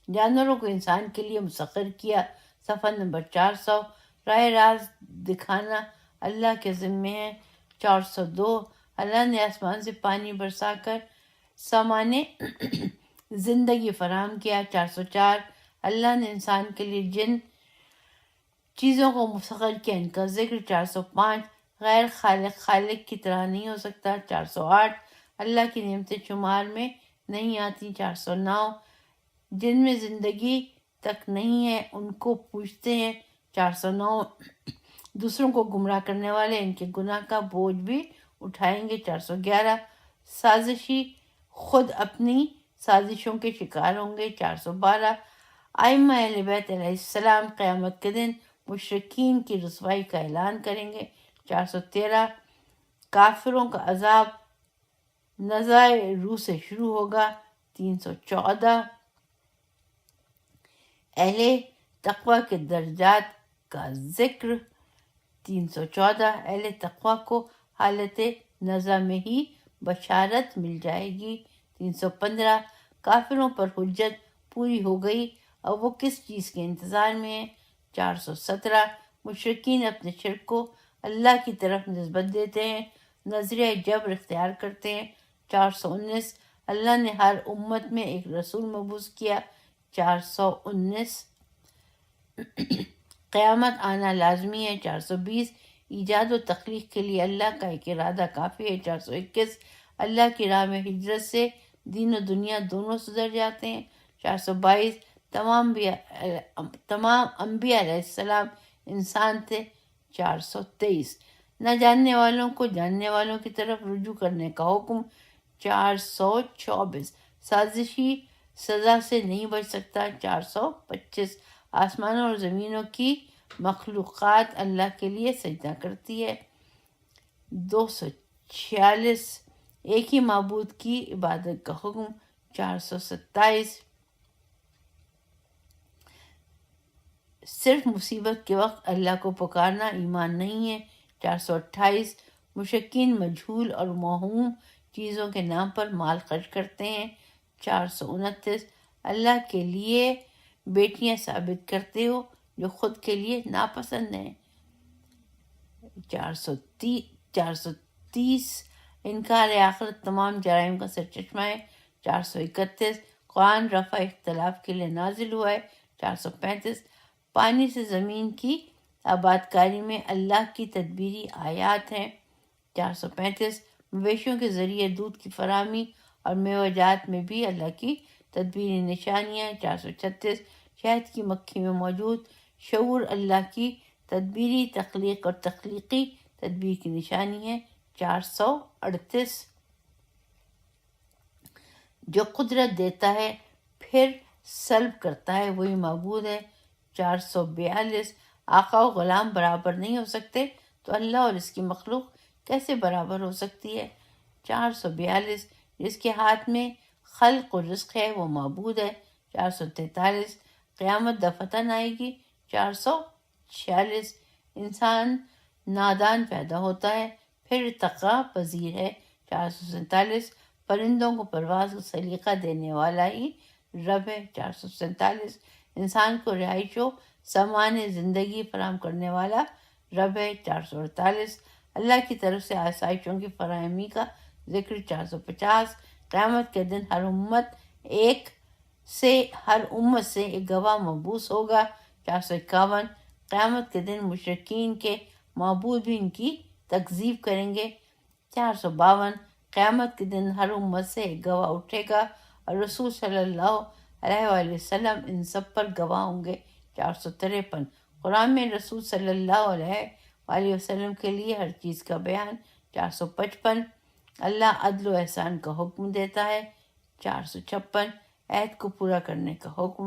C: جانوروں کو انسان کے لیے مسخر کیا۔ صفحہ نمبر 400 راہ راست دکھانا اللہ کے ذمے ہے۔ 402 اللہ نے آسمان سے پانی برسا کر سامان زندگی فراہم کیا۔ 404 اللہ نے انسان کے لیے جن چیزوں کو مسخر کیا ان کا ذکر۔ 405 غیر خالق خالق کی طرح نہیں ہو سکتا۔ 408 اللہ کی نعمتیں شمار میں نہیں آتی۔ 409 جن میں زندگی تک نہیں ہے ان کو پوچھتے ہیں۔ 409 دوسروں کو گمراہ کرنے والے ان کے گناہ کا بوجھ بھی اٹھائیں گے۔ 411 سازشی خود اپنی سازشوں کے شکار ہوں گے۔ 412 ائمہ اہل بیت علیہ السلام قیامت کے دن مشرکین کی رسوائی کا اعلان کریں گے۔ 413 کافروں کا عذاب نزائے روح سے شروع ہوگا۔ 314 اہل تقوی کے درجات کا ذکر۔ 314 اہل تقوی کو حالت نزع میں ہی بشارت مل جائے گی۔ 315 کافروں پر حجت پوری ہو گئی، اب وہ کس چیز کے انتظار میں ہیں۔ 417 مشرکین اپنے شرک کو اللہ کی طرف نسبت دیتے ہیں، نظریہ جبر اختیار کرتے ہیں۔ 419 اللہ نے ہر امت میں ایک رسول مبعوث کیا۔ 419 قیامت آنا لازمی ہے۔ 420 ایجاد و تخلیق کے لیے اللہ کا ایک ارادہ کافی ہے۔ 421 اللہ کی راہ میں ہجرت سے دین و دنیا دونوں سدھر جاتے ہیں۔ 422 تمام انبیاء علیہ السلام انسان تھے۔ 423 نہ جاننے والوں کو جاننے والوں کی طرف رجوع کرنے کا حکم۔ 424 سازشی سزا سے نہیں بچ سکتا۔ 425 آسمانوں اور زمینوں کی مخلوقات اللہ کے لیے سجدہ کرتی ہے۔ 246 ایک ہی معبود کی عبادت کا حکم۔ 427 صرف مصیبت کے وقت اللہ کو پکارنا ایمان نہیں ہے۔ 428 مشرکین مجہول اور موہوم چیزوں کے نام پر مال خرچ کرتے ہیں۔ 429 اللہ کے لیے بیٹیاں ثابت کرتے ہو جو خود کے لیے ناپسند ہیں۔ 430 انکار آخرت تمام جرائم کا سرچشمہ ہے۔ 431 قرآن رفع اختلاف کے لیے نازل ہوا ہے۔ 435 پانی سے زمین کی آباد کاری میں اللہ کی تدبیری آیات ہیں۔ 435 مویشیوں کے ذریعے دودھ کی فراہمی اور میوہ جات میں بھی اللہ کی تدبیری نشانیاں ہیں۔ 436 شہد کی مکھی میں موجود شعور اللہ کی تدبیری تخلیق اور تخلیقی تدبیر کی نشانی ہے۔ 438 جو قدرت دیتا ہے پھر سلب کرتا ہے وہی معبود ہے۔ 442 آقا و غلام برابر نہیں ہو سکتے تو اللہ اور اس کی مخلوق کیسے برابر ہو سکتی ہے۔ 442 جس کے ہاتھ میں خلق و رزق ہے وہ معبود ہے۔ 443 قیامت دفتن آئے گی۔ 446 انسان نادان پیدا ہوتا ہے پھر ارتقاء پذیر ہے۔ 447 پرندوں کو پرواز کا سلیقہ دینے والا ہی رب ہے۔ 447 انسان کو رہائش و سامان زندگی فراہم کرنے والا رب ہے۔ 448 اللہ کی طرف سے آسائشوں کی فراہمی کا ذکر۔ 450 قیامت کے دن ہر امت سے ایک گواہ مبعوث ہوگا۔ 451 قیامت کے دن مشرکین کے معبود بھی ان کی تکذیب کریں گے۔ 452 قیامت کے دن ہر امت سے ایک گواہ اٹھے گا اور رسول صلی اللہ علیہ وآلہ وسلم ان سب پر گواہ ہوں گے۔ 453 قرآن میں رسول صلی اللہ علیہ وآلہ وسلم کے لیے ہر چیز کا بیان۔ 455 اللہ عدل و احسان کا حکم دیتا ہے۔ 456 عہد کو پورا کرنے کا حکم۔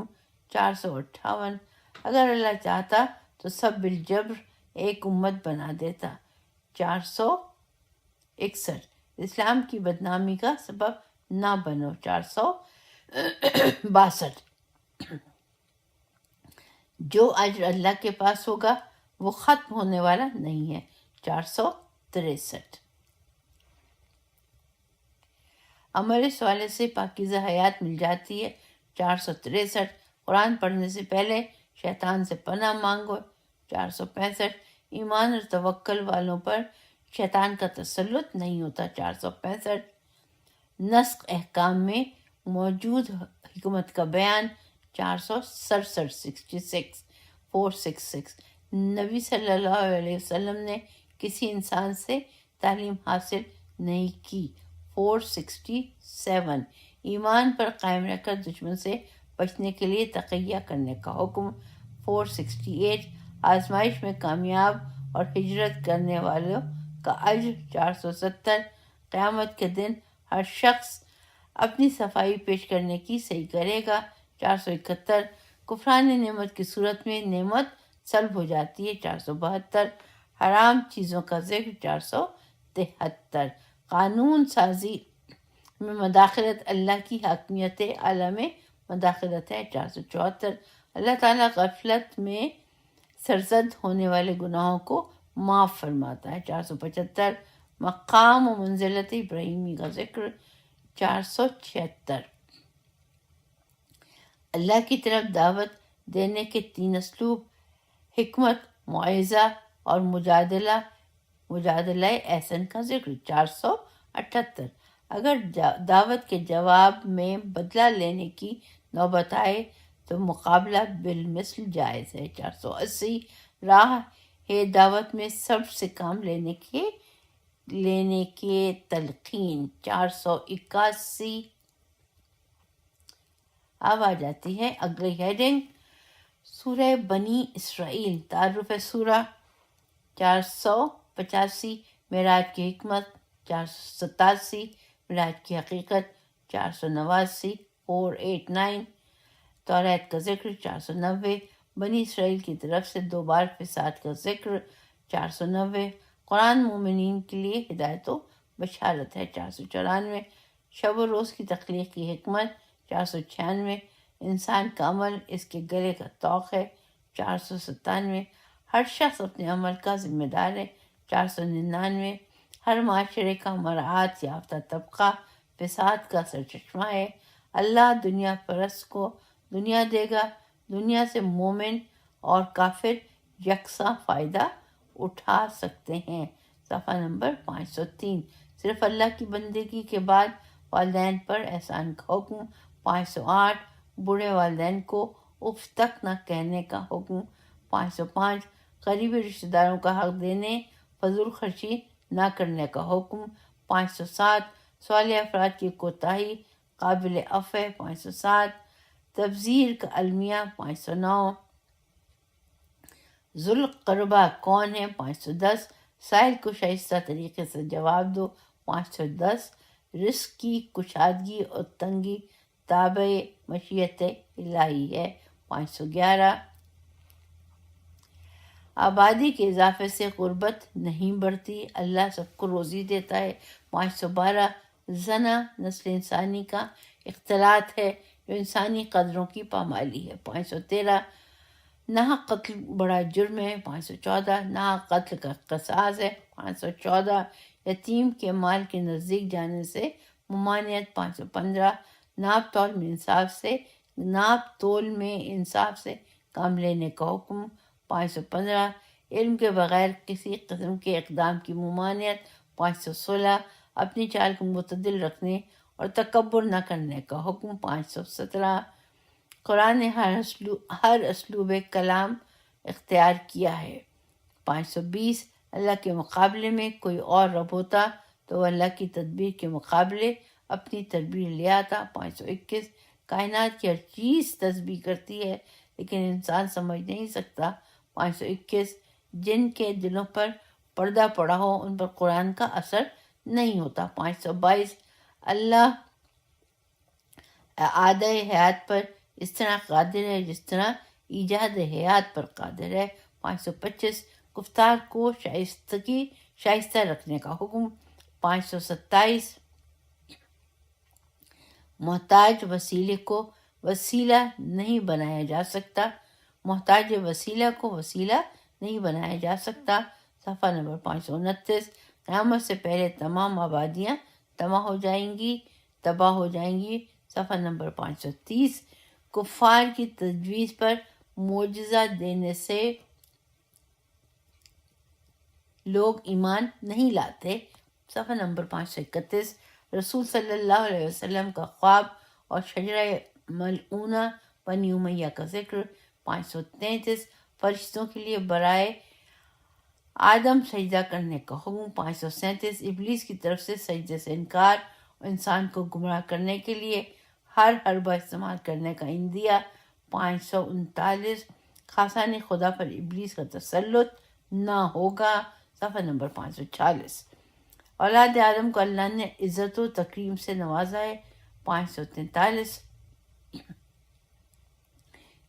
C: 458 اگر اللہ چاہتا تو سب بالجبر ایک امت بنا دیتا۔ 461 اسلام کی بدنامی کا سبب نہ بنو۔ 462 جو اجر اللہ کے پاس ہوگا وہ ختم ہونے والا نہیں ہے۔ 463 عمل صالح سے پاکیزہ حیات مل جاتی ہے۔ 463 قرآن پڑھنے سے پہلے شیطان سے پناہ مانگو۔ 465 ایمان اور توکل والوں پر شیطان کا تسلط نہیں ہوتا۔ 465 نسخ احکام میں موجود حکمت کا بیان۔ 467 466 نبی صلی اللہ علیہ وسلم نے کسی انسان سے تعلیم حاصل نہیں کی۔ 467 ایمان پر قائم رہ کر دشمن سے بچنے کے لیے تقیہ کرنے کا حکم۔ 468 آزمائش میں کامیاب اور ہجرت کرنے والوں کا اجر۔ 470 قیامت کے دن ہر شخص اپنی صفائی پیش کرنے کی صحیح کرے گا۔ 471 کفران نعمت کی صورت میں نعمت سلب ہو جاتی ہے۔ 472 حرام چیزوں کا ذکر۔ 473 قانون سازی میں مداخلت اللہ کی حاکمیت اعلیٰ میں مداخلت ہے۔ 474 اللہ تعالیٰ غفلت میں سرزد ہونے والے گناہوں کو معاف فرماتا ہے۔ 475 مقام و منزلت ابراہیمی کا ذکر۔ 476 اللہ کی طرف دعوت دینے کے 3 اسلوب، حکمت، موعظہ اور مجادلہ احسن کا ذکر۔ 478 اگر دعوت کے جواب میں بدلہ لینے کی نوبت آئے تو مقابلہ بالمثل جائز ہے۔ 480 راہ دعوت میں صبر سے کام لینے کے تلقین۔ 481 اب آ جاتی ہے اگلی ہیڈنگ، سورہ بنی اسرائیل، تعارف سورہ۔ 485 معراج کی حکمت۔ 487 معراج کی حقیقت۔ 489 489 توریت کا ذکر۔ 490 بنی اسرائیل کی طرف سے 2 بار فساد کا ذکر۔ 490 قرآن مومنین کے لیے ہدایت و بشارت ہے۔ 494 شب و روز کی تخلیق کی حکمت۔ 496 انسان کا عمل اس کے گلے کا طوق ہے۔ 497 ہر شخص اپنے عمل کا ذمہ دار ہے۔ 499 ہر معاشرے کا مراعات یافتہ طبقہ فساد کا سرچشمہ ہے۔ اللہ دنیا پرست کو دنیا دے گا، دنیا سے مومن اور کافر یکساں فائدہ اٹھا سکتے ہیں۔ صفحہ نمبر 503 صرف اللہ کی بندگی کے بعد والدین پر احسان کا حکم۔ 508 بوڑھے والدین کو اف تک نہ کہنے کا حکم۔ 505 قریبی رشتہ داروں کا حق دینے، فضول خرچی نہ کرنے کا حکم۔ 507 صالح افراد کی کوتاہی قابل عفو ہے۔ 507 تبذیر کا المیہ۔ 509 ذوالقربہ کون ہے؟ 510 سائل کو شائستہ طریقے سے جواب دو۔ 510 رزق کی کشادگی اور تنگی تابع مشیت الہی ہے۔ 511 آبادی کے اضافے سے غربت نہیں بڑھتی، اللہ سب کو روزی دیتا ہے۔ 512 زنا نسل انسانی کا اختلاط ہے جو انسانی قدروں کی پامالی ہے۔ 513 ناحق قتل بڑا جرم ہے۔ 514 ناحق قتل کا قصاص ہے۔ 514 یتیم کے مال کے نزدیک جانے سے ممانعت۔ 515 ناپ تول میں انصاف سے کام لینے کا حکم۔ 515 علم کے بغیر کسی قسم کے اقدام کی ممانعت۔ 516 اپنی چال کو معتدل رکھنے اور تکبر نہ کرنے کا حکم۔ 517 قرآن نے ہر اسلوب کلام اختیار کیا ہے۔ 520 اللہ کے مقابلے میں کوئی اور رب ہوتا تو وہ اللہ کی تدبیر کے مقابلے اپنی تدبیر لے آتا۔ 521 کائنات کی ہر چیز تسبیح کرتی ہے لیکن انسان سمجھ نہیں سکتا۔ 521 جن کے دلوں پر پردہ پڑا ہو ان پر قرآن کا اثر نہیں ہوتا۔ 522 اللہ اعادہ حیات پر اس طرح قادر ہے جس طرح ایجاد حیات پر قادر ہے۔ 525 گفتار کو شائستہ رکھنے کا حکم۔ 527 محتاج وسیلے کو وسیلہ نہیں بنایا جا سکتا، محتاج وسیلہ کو وسیلہ نہیں بنایا جا سکتا۔ صفحہ نمبر 529 قیامت سے پہلے تمام آبادیاں تباہ ہو جائیں گی۔ صفحہ نمبر 530 کفار کی تجویز پر معجزہ دینے سے لوگ ایمان نہیں لاتے۔ صفحہ نمبر 531۔ رسول صلی اللہ علیہ وسلم کا خواب اور شجرہ ملعونہ بنی امیہ کا ذکر۔ 533۔ فرشتوں کے لیے برائے آدم سجدہ کرنے کا حکم۔ 537۔ ابلیس کی طرف سے سجدے سے انکار اور انسان کو گمراہ کرنے کے لیے ہر حربہ استعمال کرنے کا عندیہ۔ 539۔ خاصان خدا پر ابلیس کا تسلط نہ ہوگا۔ صفحہ نمبر 546۔ اولاد آدم کو اللہ نے عزت و تکریم سے نوازا ہے۔ 543۔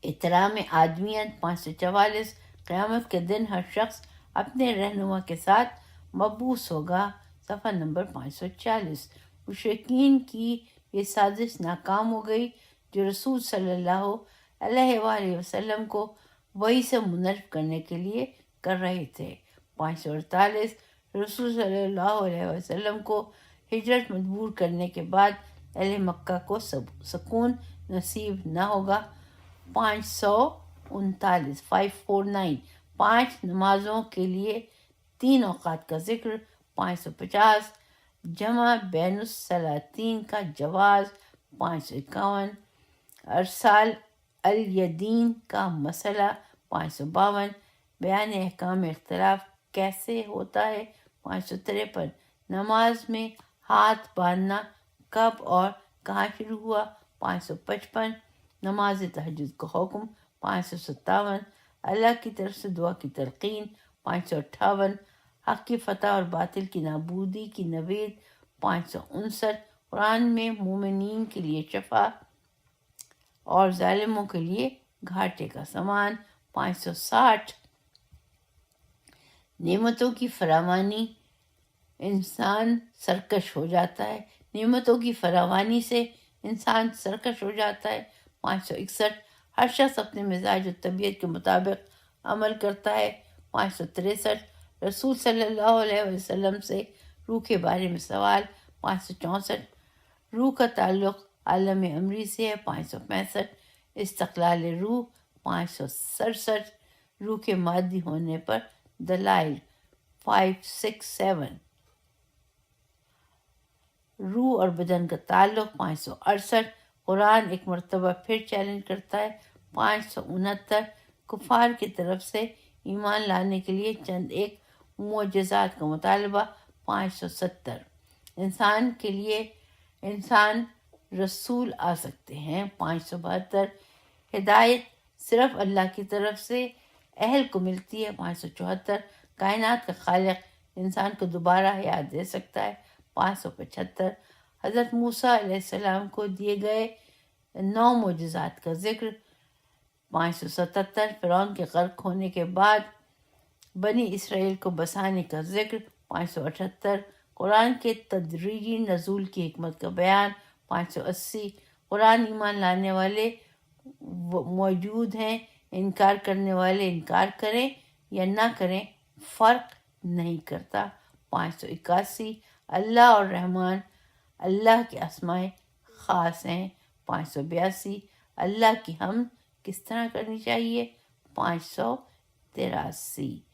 C: احترام آدمیت۔ 544۔ قیامت کے دن ہر شخص اپنے رہنما کے ساتھ مبعوث ہوگا۔ صفحہ نمبر 540۔ مشرکین کی یہ سازش ناکام ہو گئی جو رسول صلی اللہ علیہ وآلہ وسلم کو وحی سے منحرف کرنے کے لیے کر رہے تھے۔ 548۔ رسول صلی اللہ علیہ وسلم کو ہجرت مجبور کرنے کے بعد اہل مکہ کو سکون نصیب نہ ہوگا۔ 549۔ 549۔ 5 نمازوں کے لیے 3 اوقات کا ذکر۔ 550۔ جمع بین الصلاتین کا جواز۔ 551۔ ارسال الیدین کا مسئلہ۔ 552۔ بیان احکام اختلاف کیسے ہوتا ہے۔ 553۔ نماز میں ہاتھ باندھنا کب اور کہاں شروع ہوا۔ 555۔ نماز تہجد کا حکم۔ 557۔ اللہ کی طرف سے دعا کی تلقین۔ 558۔ حق کی فتح اور باطل کی نابودی کی نوید۔ 559۔ قرآن میں مومنین کے لیے شفا اور ظالموں کے لیے گھاٹے کا سامان۔ 560۔ نعمتوں کی فراوانی انسان سرکش ہو جاتا ہے۔ نعمتوں کی فراوانی سے انسان سرکش ہو جاتا ہے۔ 561۔ ہر شخص اپنے مزاج و طبیعت کے مطابق عمل کرتا ہے۔ 563۔ رسول صلی اللہ علیہ وسلم سے روح کے بارے میں سوال۔ 564۔ روح کا تعلق عالم امری سے ہے۔ 565۔ استقلال روح۔ 567۔ روح کے مادی ہونے پر دلائل۔ 567۔ روح اور بدن کا تعلق۔ 568۔ قرآن ایک مرتبہ پھر چیلنج کرتا ہے۔ 569۔ کفار کی طرف سے ایمان لانے کے لیے چند ایک معجزات کا مطالبہ۔ 570۔ انسان کے لیے انسان رسول آ سکتے ہیں۔ 572۔ ہدایت صرف اللہ کی طرف سے اہل کو ملتی ہے۔ 574۔ کائنات کا خالق انسان کو دوبارہ حیات دے سکتا ہے۔ 575۔ حضرت موسیٰ علیہ السلام کو دیے گئے 9 معجزات کا ذکر۔ 577۔ فرعون کے غرق ہونے کے بعد بنی اسرائیل کو بسانے کا ذکر۔ 578۔ قرآن کے تدریجی نزول کی حکمت کا بیان۔ 580۔ قرآن ایمان لانے والے موجود ہیں، انکار کرنے والے انکار کریں یا نہ کریں فرق نہیں کرتا۔ 581۔ اللہ اور رحمان اللہ کے اسماء خاص ہیں۔ 582۔ اللہ کی حمد کس طرح کرنی چاہیے۔ 583۔